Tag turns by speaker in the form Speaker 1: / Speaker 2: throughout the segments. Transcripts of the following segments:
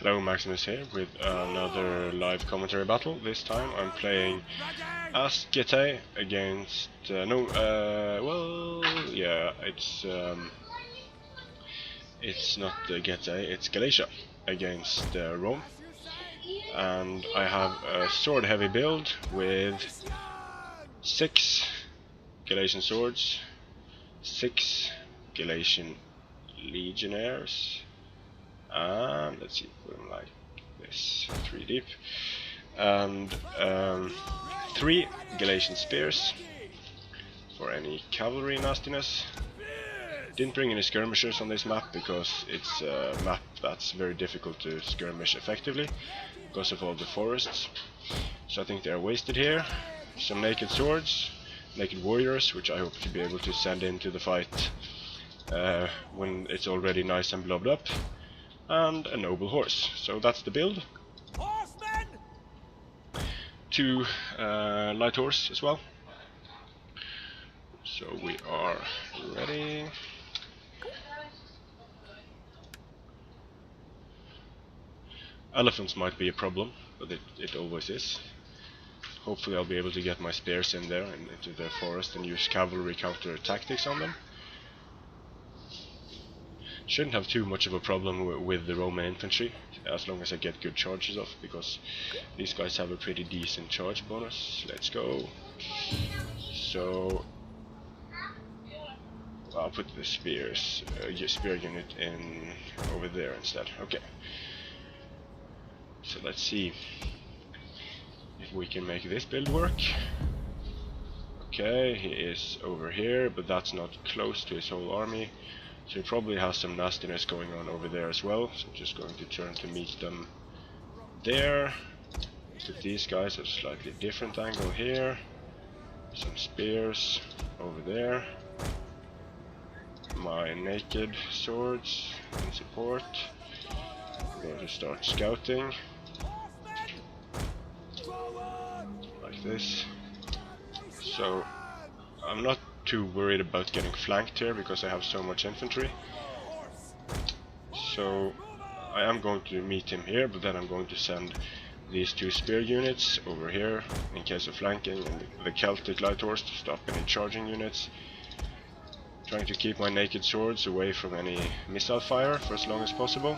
Speaker 1: Hello, Maximus here with another live commentary battle. This time I'm playing as Galatia against it's not Galatia, it's Galatia against Rome, and I have a sword heavy build with 6 Galatian swords, 6 Galatian legionnaires, and let's see, put them like this, 3 deep, and 3 Galatian spears for any cavalry nastiness. Didn't bring any skirmishers on this map because it's a map that's very difficult to skirmish effectively because of all the forests, so I think they're wasted here. Some naked swords, naked warriors, which I hope to be able to send into the fight when it's already nice and blobbed up, and a noble horse. So that's the build. 2 light horse as well. So we are ready. Elephants might be a problem, but it always is. Hopefully I'll be able to get my spears in there and into the forest and use cavalry counter tactics on them. Shouldn't have too much of a problem with the Roman infantry, as long as I get good charges off, because these guys have a pretty decent charge bonus. Let's go. So I'll put the spear unit in over there instead. Okay. So let's see if we can make this build work. Okay, he is over here, but that's not close to his whole army. So he probably has some nastiness going on over there as well. So I'm just going to turn to meet them there. Put these guys at a slightly different angle here. Some spears over there. My naked swords in support. I'm going to start scouting. Like this. So I'm not too worried about getting flanked here because I have so much infantry. So I am going to meet him here, but then I'm going to send these 2 spear units over here in case of flanking, and the Celtic light horse to stop any charging units. Trying to keep my naked swords away from any missile fire for as long as possible,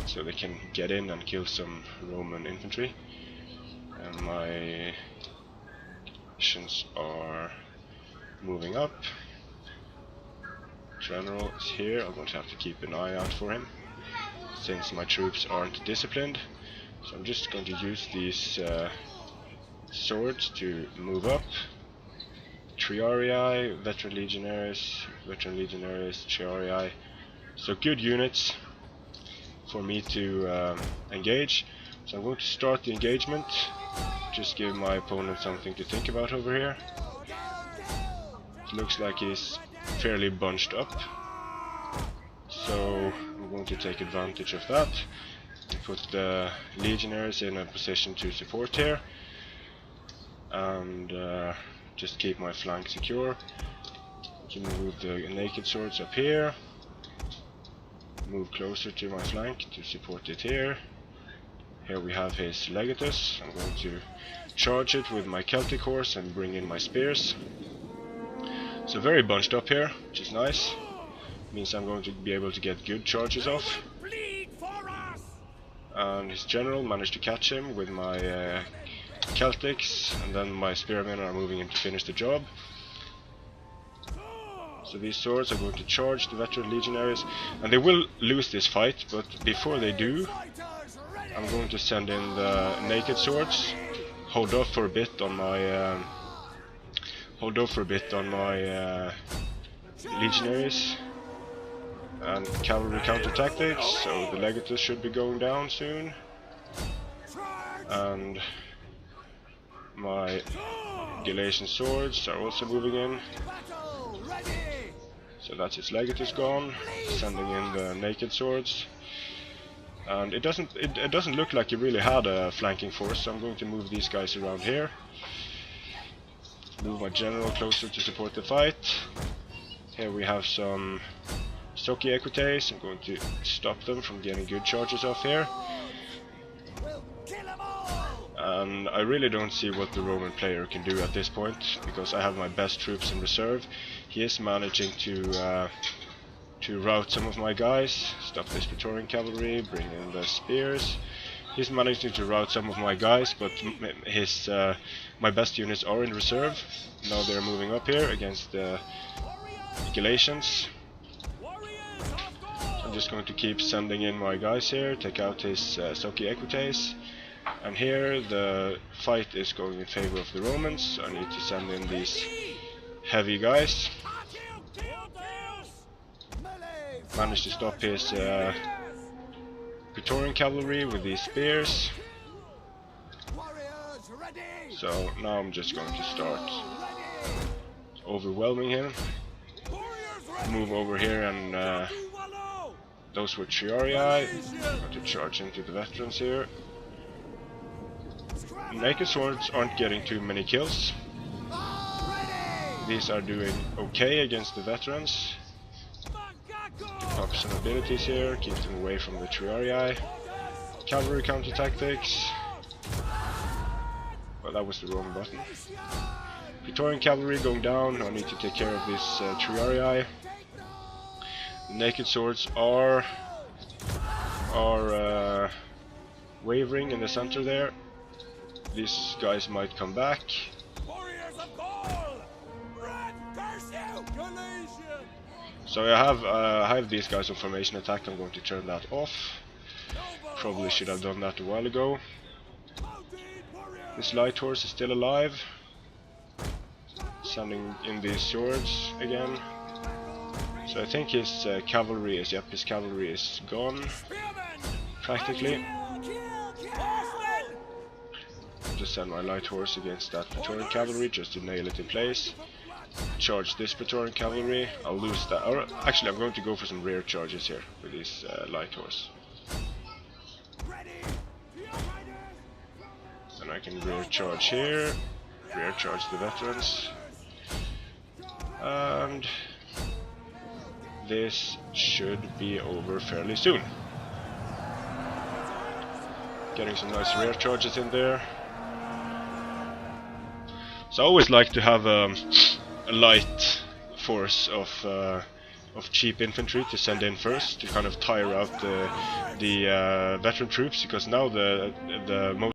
Speaker 1: so they can get in and kill some Roman infantry. And my missions are moving up. General is here. I'm going to have to keep an eye out for him since my troops aren't disciplined. So I'm just going to use these swords to move up. Triarii, veteran legionaries, Triarii. So good units for me to engage. So I'm going to start the engagement. Just give my opponent something to think about over here. It looks like he's fairly bunched up, so I'm going to take advantage of that. Put the legionaries in a position to support here, and just keep my flank secure. To move the naked swords up here. Move closer to my flank to support it here. Here we have his legatus. I'm going to charge it with my Celtic horse and bring in my spears. So very bunched up here, which is nice. Means I'm going to be able to get good charges off. And his general managed to catch him with my Celtics, and then my spearmen are moving in to finish the job. So these swords are going to charge the veteran legionaries, and they will lose this fight, but before they do, I'm going to send in the naked swords. Hold off for a bit on my legionaries and cavalry counter tactics. So the legatus should be going down soon, and my Galatian swords are also moving in. So that's his legatus gone, sending in the naked swords. And it doesn't look like he really had a flanking force, so I'm going to move these guys around here. Move my general closer to support the fight. Here we have some Soki Equites. I'm going to stop them from getting good charges off here. And I really don't see what the Roman player can do at this point, because I have my best troops in reserve. He is managing to rout some of my guys, stop this Praetorian cavalry, bring in the spears. He's managing to rout some of my guys, but my best units are in reserve. Now they're moving up here against the Galatians. I'm just going to keep sending in my guys here, take out his Soki Equites. And here the fight is going in favor of the Romans. I need to send in these heavy guys. Managed to stop his Praetorian cavalry with these spears. So now I'm just going to start overwhelming him. Move over here, and those were Triarii. I'm going to charge into the veterans here. Naked swords aren't getting too many kills. These are doing okay against the veterans. Up some abilities here, keep them away from the Triarii. Cavalry counter tactics. Well, that was the wrong button. Praetorian cavalry going down. I need to take care of this Triarii. The naked swords are wavering in the center there. These guys might come back. So I have these guys on formation attack. I'm going to turn that off. Probably should have done that a while ago. This light horse is still alive. Sending in these swords again. So I think his cavalry is gone practically. Just send my light horse against that Praetorian cavalry just to nail it in place. Charge this Praetorian cavalry. I'll lose that. Or actually, I'm going to go for some rear charges here with this light horse. Then I can rear charge here, rear charge the veterans, and this should be over fairly soon. Getting some nice rear charges in there. So I always like to have a light force of cheap infantry to send in first to kind of tire out the veteran troops, because now the most